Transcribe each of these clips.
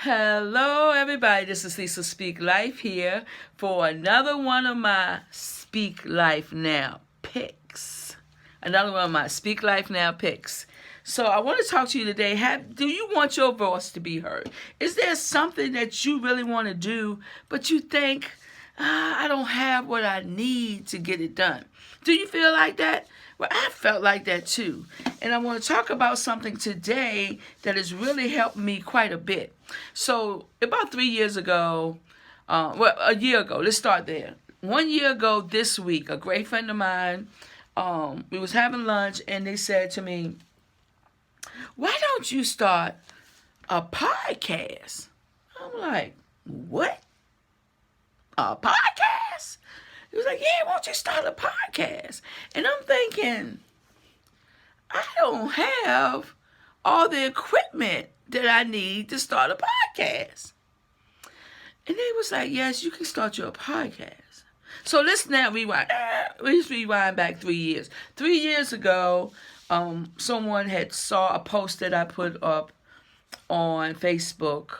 Hello, everybody. This is Lisa Speak Life here for another one of my Speak Life Now picks. Another one of my Speak Life Now picks. So I want to talk to you today. Do you want your voice to be heard? Is there something that you really want to do, but you think, I don't have what I need to get it done? Do you feel like that? Well, I felt like that too. And I want to talk about something today that has really helped me quite a bit. So about 3 years ago, a year ago, let's start there. 1 year ago this week, a great friend of mine, we was having lunch and they said to me, why don't you start a podcast? I'm like, what? A podcast? He was like, yeah, why don't you start a podcast? And I'm thinking, I don't have all the equipment that I need to start a podcast. And they was like, yes, you can start your podcast. So let's now rewind. Let's rewind back 3 years. 3 years ago, someone had saw a post that I put up on Facebook,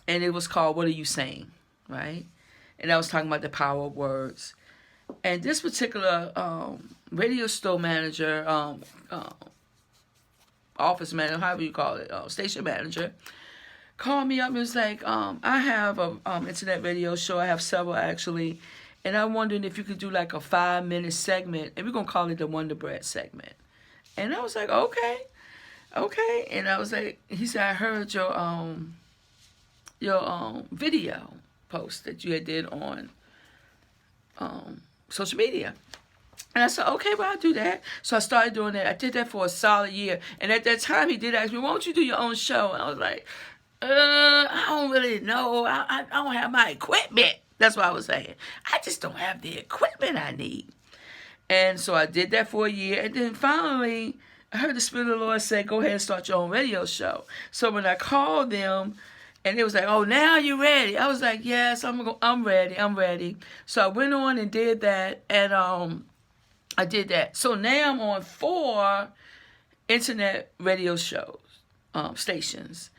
and it was called, What Are You Saying? Right? And I was talking about the power of words. And this particular radio store manager, office manager, however you call it, station manager, called me up and was like, I have an internet radio show. I have several actually. And I'm wondering if you could do like a 5-minute segment. And we're going to call it the Wonder Bread segment. And I was like, okay. And I was like, he said, I heard your video post that you had did on social media. And I said, okay, well, I'll do that. So I started doing that. I did that for a solid year. And at that time, he did ask me, why don't you do your own show? And I was like, I don't really know. I don't have my equipment. That's what I was saying. I just don't have the equipment I need. And so I did that for a year. And then finally, I heard the Spirit of the Lord say, go ahead and start your own radio show. So when I called them, and it was like, oh, now you're ready. I was like, yes, I'm ready. So I went on and did that, and I did that. So now I'm on 4 internet radio shows, stations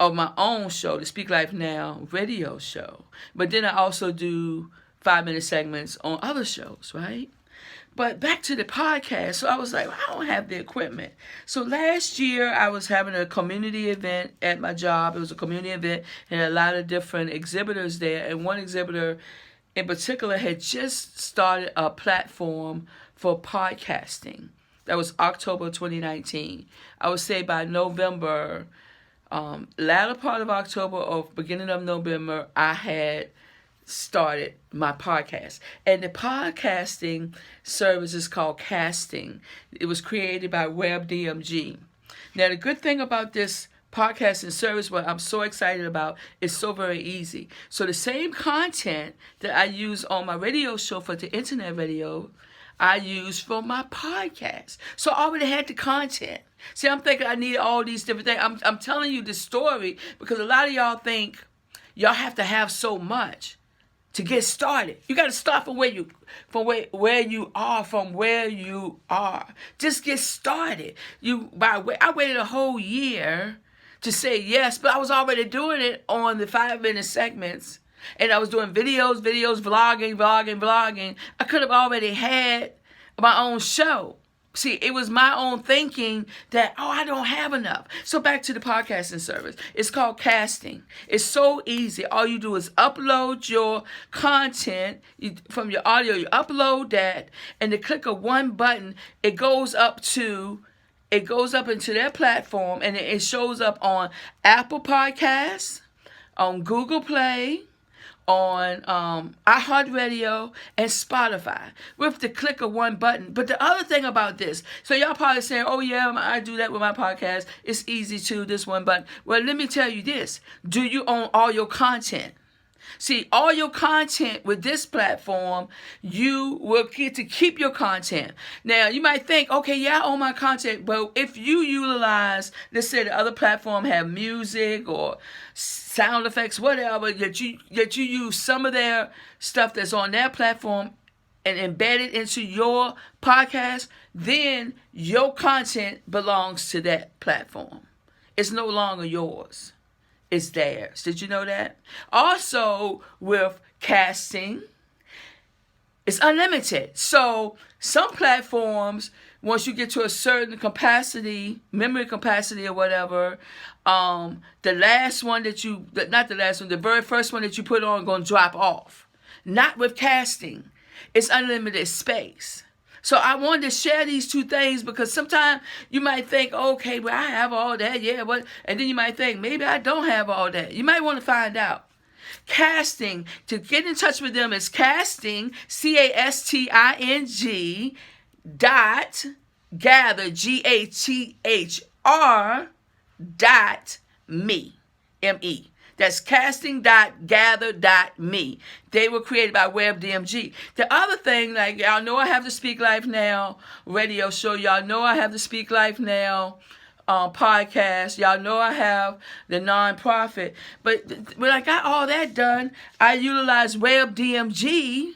of my own show, the Speak Life Now radio show. But then I also do 5-minute segments on other shows, right? But back to the podcast. So I was like, I don't have the equipment. So last year I was having a community event at my job. It was a community event and a lot of different exhibitors there. And one exhibitor in particular had just started a platform for podcasting. That was October 2019. I would say by November, latter part of October or beginning of November, I had started my podcast. And the podcasting service is called Casting. It was created by WebDMG. Now, the good thing about this podcasting service, what I'm so excited about, is so very easy. So the same content that I use on my radio show for the internet radio, I use for my podcast. So I already had the content. See, I'm thinking I need all these different things. I'm telling you this story because a lot of y'all think y'all have to have so much to get started. You got to start from where you are. Just get started. I waited a whole year to say yes, but I was already doing it on the 5-minute segments. And I was doing videos, vlogging. I could have already had my own show. See, it was my own thinking that, I don't have enough. So back to the podcasting service. It's called Casting. It's so easy. All you do is upload your content from your audio. You upload that, and the click of one button, it goes up into their platform, and it shows up on Apple Podcasts, on Google Play, on iHeartRadio and Spotify with the click of one button. But the other thing about this, so y'all probably saying, oh yeah, I do that with my podcast. It's easy too, this one button. Well, let me tell you this. Do you own all your content? See, all your content with this platform, you will get to keep your content. Now, you might think, okay, yeah, I own my content, but if you utilize, let's say the other platform have music or sound effects, whatever, that you use some of their stuff that's on their platform and embed it into your podcast, then your content belongs to that platform. It's no longer yours. is theirs. Did you know that? Also, with casting, it's unlimited. So some platforms, once you get to a certain capacity, memory capacity or whatever, the last one that you, not the last one, the very first one that you put on going to drop off. Not with casting. It's unlimited space. So I wanted to share these two things because sometimes you might think, okay, well, I have all that, yeah, but, and then you might think, maybe I don't have all that. You might want to find out. Casting, to get in touch with them is casting, CASTING, dot, gather, GATHR, dot, me, M-E. That's casting.gather.me. They were created by WebDMG. The other thing, like, y'all know I have the Speak Life Now radio show. Y'all know I have the Speak Life Now podcast. Y'all know I have the nonprofit. But when I got all that done, I utilized WebDMG,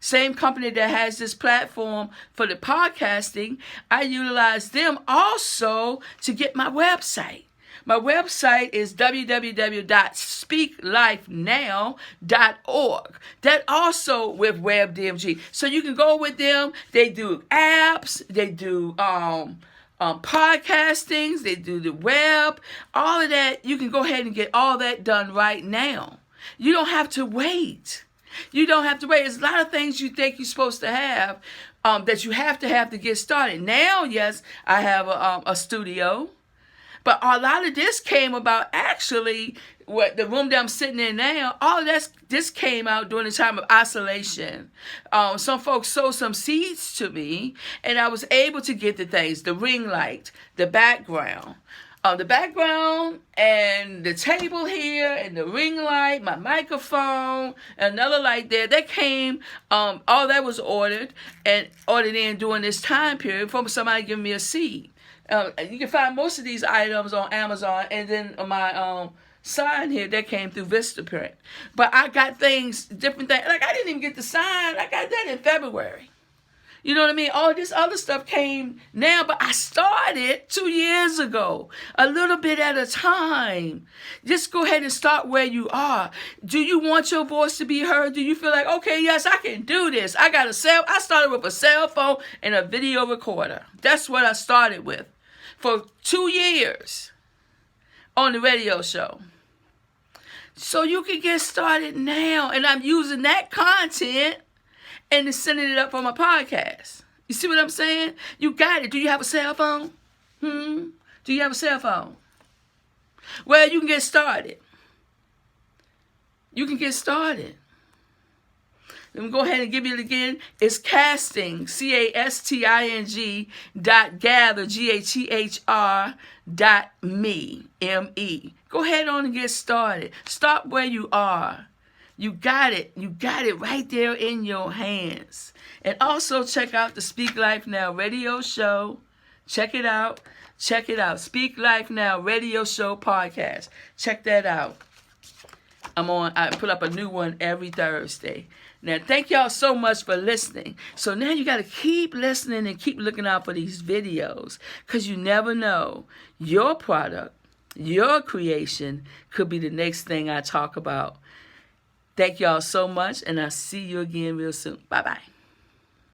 same company that has this platform for the podcasting. I utilized them also to get my website. My website is www.speaklifenow.org. That also with WebDMG. So you can go with them. They do apps. They do podcastings. They do the web. All of that. You can go ahead and get all that done right now. You don't have to wait. You don't have to wait. There's a lot of things you think you're supposed to have that you have to get started. Now, yes, I have a studio. But a lot of this came about actually, what the room that I'm sitting in now, all of this came out during the time of isolation. Some folks sowed some seeds to me, and I was able to get the things, the ring light, the background. The background and the table here and the ring light, my microphone, another light there, that came, all that was ordered in during this time period from somebody giving me a seed. You can find most of these items on Amazon, and then my sign here that came through Vistaprint. But I got things, different things. Like I didn't even get the sign. I got that in February. You know what I mean? All this other stuff came now, but I started 2 years ago, a little bit at a time. Just go ahead and start where you are. Do you want your voice to be heard? Do you feel like, okay, yes, I can do this. I started with a cell phone and a video recorder. That's what I started with for 2 years on the radio show. So you can get started now. And I'm using that content and sending it up on my podcast. You see what I'm saying? You got it. Do you have a cell phone? Do you have a cell phone? Well, you can get started. You can get started. Let me go ahead and give you it again. It's casting, CASTING, .gather, GATHR, .me, M-E. Go ahead on and get started. Start where you are. You got it. You got it right there in your hands. And also check out the Speak Life Now radio show. Check it out. Check it out. Speak Life Now radio show podcast. Check that out. I put up a new one every Thursday. Now, thank y'all so much for listening. So now you got to keep listening and keep looking out for these videos, because you never know. Your product, your creation could be the next thing I talk about. Thank y'all so much, and I'll see you again real soon. Bye-bye.